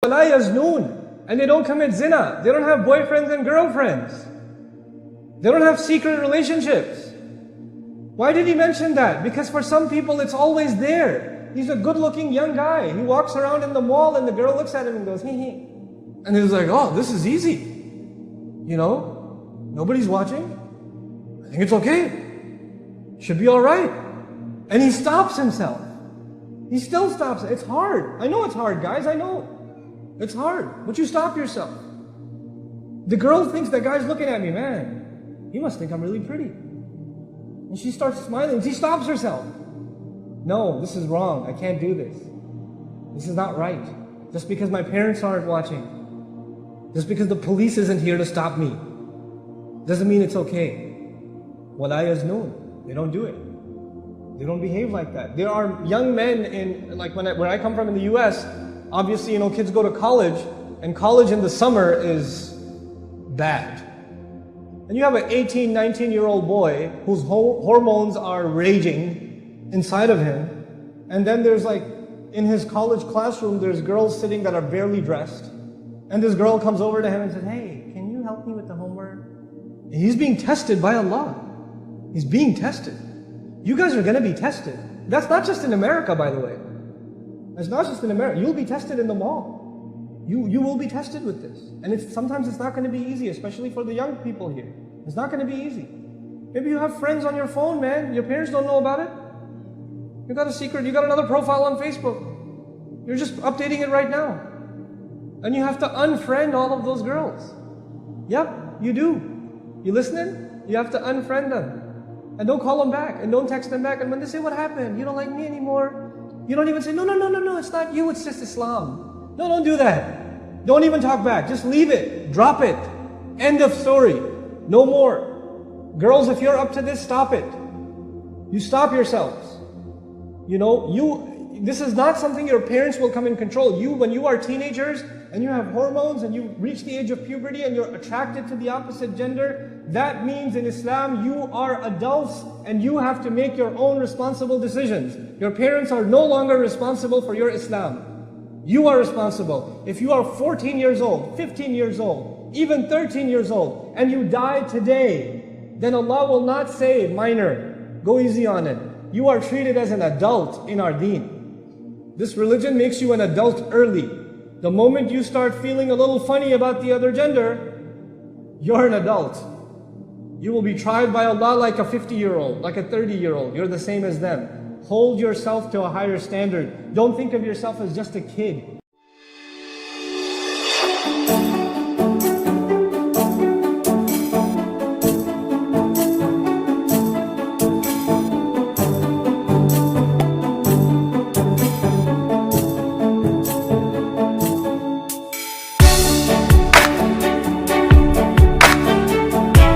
وَلَا يَزْنُونَ. And they don't commit zina. They don't have boyfriends and girlfriends. They don't have secret relationships. Why did he mention that? Because for some people it's always there. He's a good-looking young guy. He walks around in the mall and the girl looks at him and goes, hee hee. And he's like, oh, this is easy. You know, nobody's watching. I think it's okay. Should be all right. And he stops himself. He still stops. It's hard. I know it's hard, guys. I know. It's hard. But you stop yourself. The girl thinks that guy's looking at me, man. He must think I'm really pretty. And she starts smiling. She stops herself. No, this is wrong. I can't do this. This is not right. Just because my parents aren't watching, just because the police isn't here to stop me, doesn't mean it's okay. وَلَا يَزْنُونَ. They don't do it. They don't behave like that. There are young men in, like where I come from in the US, obviously, you know, kids go to college, and college in the summer is bad. And you have an 18, 19-year-old boy whose hormones are raging inside of him, and then there's like, in his college classroom, there's girls sitting that are barely dressed, and this girl comes over to him and says, hey, can you help me with the homework? And he's being tested by Allah. He's being tested. You guys are going to be tested. That's not just in America, by the way. It's not just in America. You'll be tested in the mall. You will be tested with this. And sometimes it's not going to be easy, especially for the young people here. It's not going to be easy. Maybe you have friends on your phone, man. Your parents don't know about it. You got a secret. You got another profile on Facebook. You're just updating it right now. And you have to unfriend all of those girls. Yep, you do. You listening? You have to unfriend them. And don't call them back. And don't text them back. And when they say, what happened? You don't like me anymore. You don't even say, no, it's not you, it's just Islam. No, don't do that. Don't even talk back. Just leave it. Drop it. End of story. No more. Girls, if you're up to this, stop it. You stop yourselves. You know, this is not something your parents will come and control. When you are teenagers and you have hormones and you reach the age of puberty and you're attracted to the opposite gender, that means in Islam you are adults and you have to make your own responsible decisions. Your parents are no longer responsible for your Islam. You are responsible. If you are 14 years old, 15 years old, even 13 years old, and you die today, then Allah will not say, minor, go easy on it. You are treated as an adult in our deen. This religion makes you an adult early. The moment you start feeling a little funny about the other gender, you're an adult. You will be tried by Allah like a 50-year-old, like a 30-year-old. You're the same as them. Hold yourself to a higher standard. Don't think of yourself as just a kid.